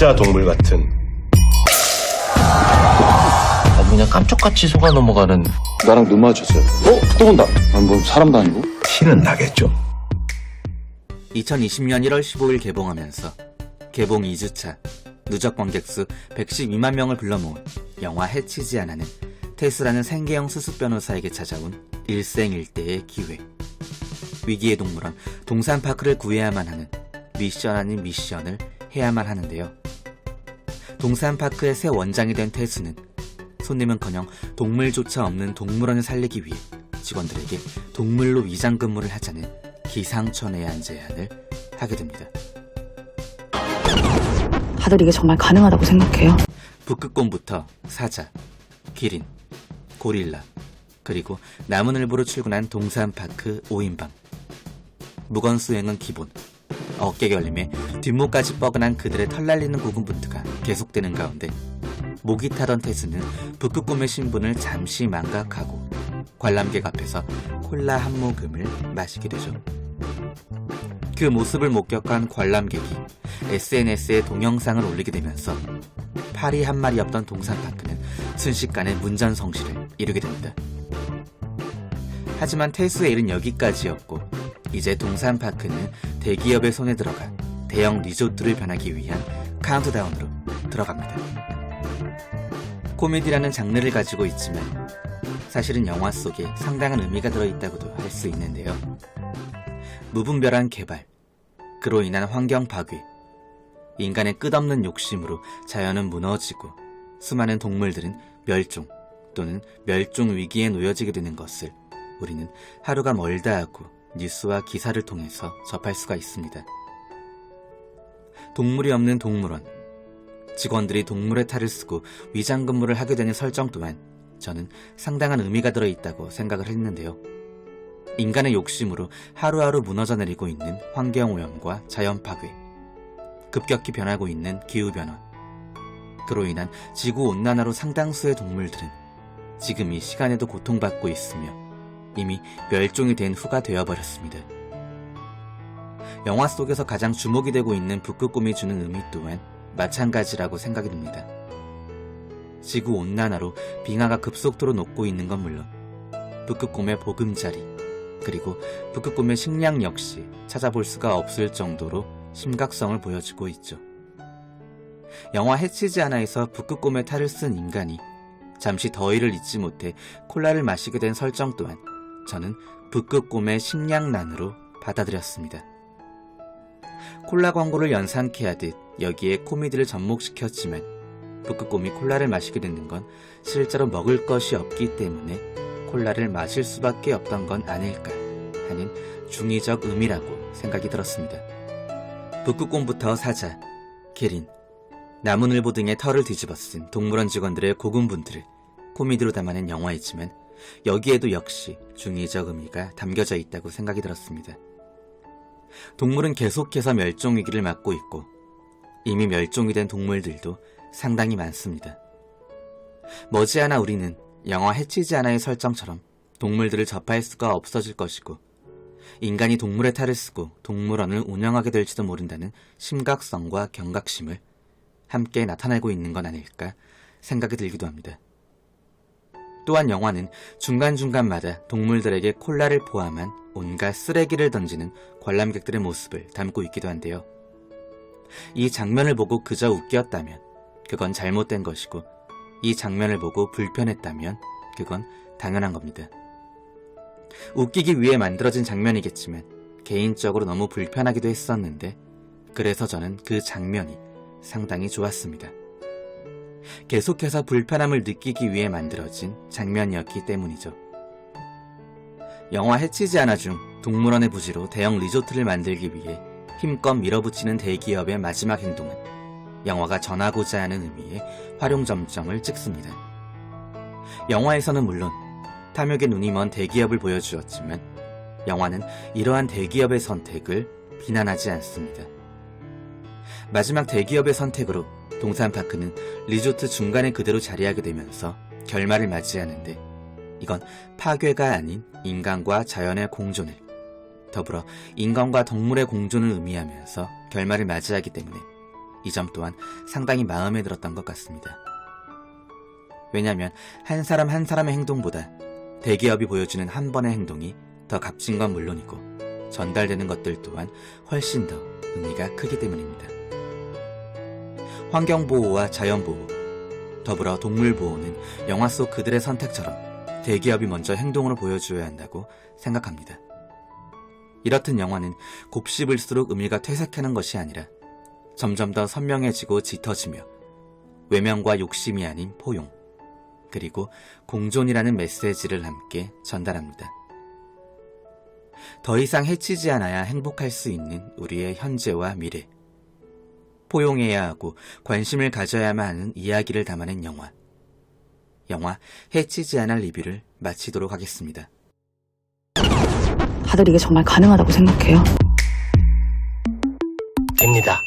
진짜 동물 같은. 그냥 깜짝같이 속아 넘어가는. 나랑 눈 마주쳤어요. 또 온다. 뭐 사람도 아니고. 티는 나겠죠. 2020년 1월 15일 개봉하면서 개봉 2주차 누적 관객수 112만 명을 불러모은 영화 해치지 않아는 테스라는 생계형 수습 변호사에게 찾아온 일생일대의 기회. 위기의 동물원 동산파크를 구해야만 하는 미션 아닌 미션을 해야만 하는데요. 동산파크의 새 원장이 된 태수는 손님은커녕 동물조차 없는 동물원을 살리기 위해 직원들에게 동물로 위장 근무를 하자는 기상천외한 제안을 하게 됩니다. 다들 이게 정말 가능하다고 생각해요? 북극곰부터 사자, 기린, 고릴라, 그리고 나무늘보로 출근한 동산파크 5인방. 무건수행은 기본. 어깨 결림에 뒷목까지 뻐근한 그들의 털 날리는 고군분투가 계속되는 가운데 목이 타던 태수는 북극곰의 신분을 잠시 망각하고 관람객 앞에서 콜라 한 모금을 마시게 되죠. 그 모습을 목격한 관람객이 SNS에 동영상을 올리게 되면서 파리 한 마리 없던 동산파크는 순식간에 문전성시를 이루게 됩니다. 하지만 태수의 일은 여기까지였고 이제 동산파크는 대기업의 손에 들어가 대형 리조트를 변하기 위한 카운트다운으로 들어갑니다. 코미디라는 장르를 가지고 있지만 사실은 영화 속에 상당한 의미가 들어있다고도 할 수 있는데요. 무분별한 개발, 그로 인한 환경 파괴, 인간의 끝없는 욕심으로 자연은 무너지고 수많은 동물들은 멸종 또는 멸종 위기에 놓여지게 되는 것을 우리는 하루가 멀다 하고 뉴스와 기사를 통해서 접할 수가 있습니다. 동물이 없는 동물원, 직원들이 동물의 탈을 쓰고 위장 근무를 하게 되는 설정 또한 저는 상당한 의미가 들어있다고 생각을 했는데요. 인간의 욕심으로 하루하루 무너져 내리고 있는 환경오염과 자연파괴, 급격히 변하고 있는 기후변화, 그로 인한 지구온난화로 상당수의 동물들은 지금 이 시간에도 고통받고 있으며 이미 멸종이 된 후가 되어버렸습니다. 영화 속에서 가장 주목이 되고 있는 북극곰이 주는 의미 또한 마찬가지라고 생각이 듭니다. 지구온난화로 빙하가 급속도로 녹고 있는 건 물론 북극곰의 보금자리, 그리고 북극곰의 식량 역시 찾아볼 수가 없을 정도로 심각성을 보여주고 있죠. 영화 해치지 않아에서 북극곰의 탈을 쓴 인간이 잠시 더위를 잊지 못해 콜라를 마시게 된 설정 또한 저는 북극곰의 식량난으로 받아들였습니다. 콜라 광고를 연상케 하듯 여기에 코미디를 접목시켰지만 북극곰이 콜라를 마시게 되는 건 실제로 먹을 것이 없기 때문에 콜라를 마실 수밖에 없던 건 아닐까 하는 중의적 의미라고 생각이 들었습니다. 북극곰부터 사자, 기린, 나무늘보 등의 털을 뒤집어 쓴 동물원 직원들의 고군분투를 코미디로 담아낸 영화이지만 여기에도 역시 중의적 의미가 담겨져 있다고 생각이 들었습니다. 동물은 계속해서 멸종 위기를 맞고 있고 이미 멸종이 된 동물들도 상당히 많습니다. 머지않아 우리는 영화 해치지 않아의 설정처럼 동물들을 접할 수가 없어질 것이고 인간이 동물의 탈을 쓰고 동물원을 운영하게 될지도 모른다는 심각성과 경각심을 함께 나타내고 있는 건 아닐까 생각이 들기도 합니다. 또한 영화는 중간중간마다 동물들에게 콜라를 포함한 온갖 쓰레기를 던지는 관람객들의 모습을 담고 있기도 한데요. 이 장면을 보고 그저 웃겼다면 그건 잘못된 것이고 이 장면을 보고 불편했다면 그건 당연한 겁니다. 웃기기 위해 만들어진 장면이겠지만 개인적으로 너무 불편하기도 했었는데 그래서 저는 그 장면이 상당히 좋았습니다. 계속해서 불편함을 느끼기 위해 만들어진 장면이었기 때문이죠. 영화 해치지 않아 중 동물원의 부지로 대형 리조트를 만들기 위해 힘껏 밀어붙이는 대기업의 마지막 행동은 영화가 전하고자 하는 의미의 활용점점을 찍습니다. 영화에서는 물론 탐욕의 눈이 먼 대기업을 보여주었지만 영화는 이러한 대기업의 선택을 비난하지 않습니다. 마지막 대기업의 선택으로 동산파크는 리조트 중간에 그대로 자리하게 되면서 결말을 맞이하는데 이건 파괴가 아닌 인간과 자연의 공존을, 더불어 인간과 동물의 공존을 의미하면서 결말을 맞이하기 때문에 이 점 또한 상당히 마음에 들었던 것 같습니다. 왜냐하면 한 사람 한 사람의 행동보다 대기업이 보여주는 한 번의 행동이 더 값진 건 물론이고 전달되는 것들 또한 훨씬 더 의미가 크기 때문입니다. 환경보호와 자연보호, 더불어 동물보호는 영화 속 그들의 선택처럼 대기업이 먼저 행동으로 보여줘야 한다고 생각합니다. 이렇듯 영화는 곱씹을수록 의미가 퇴색하는 것이 아니라 점점 더 선명해지고 짙어지며 외면과 욕심이 아닌 포용, 그리고 공존이라는 메시지를 함께 전달합니다. 더 이상 해치지 않아야 행복할 수 있는 우리의 현재와 미래, 포용해야 하고 관심을 가져야만 하는 이야기를 담아낸 영화 해치지 않을 리뷰를 마치도록 하겠습니다. 다들 이게 정말 가능하다고 생각해요? 됩니다.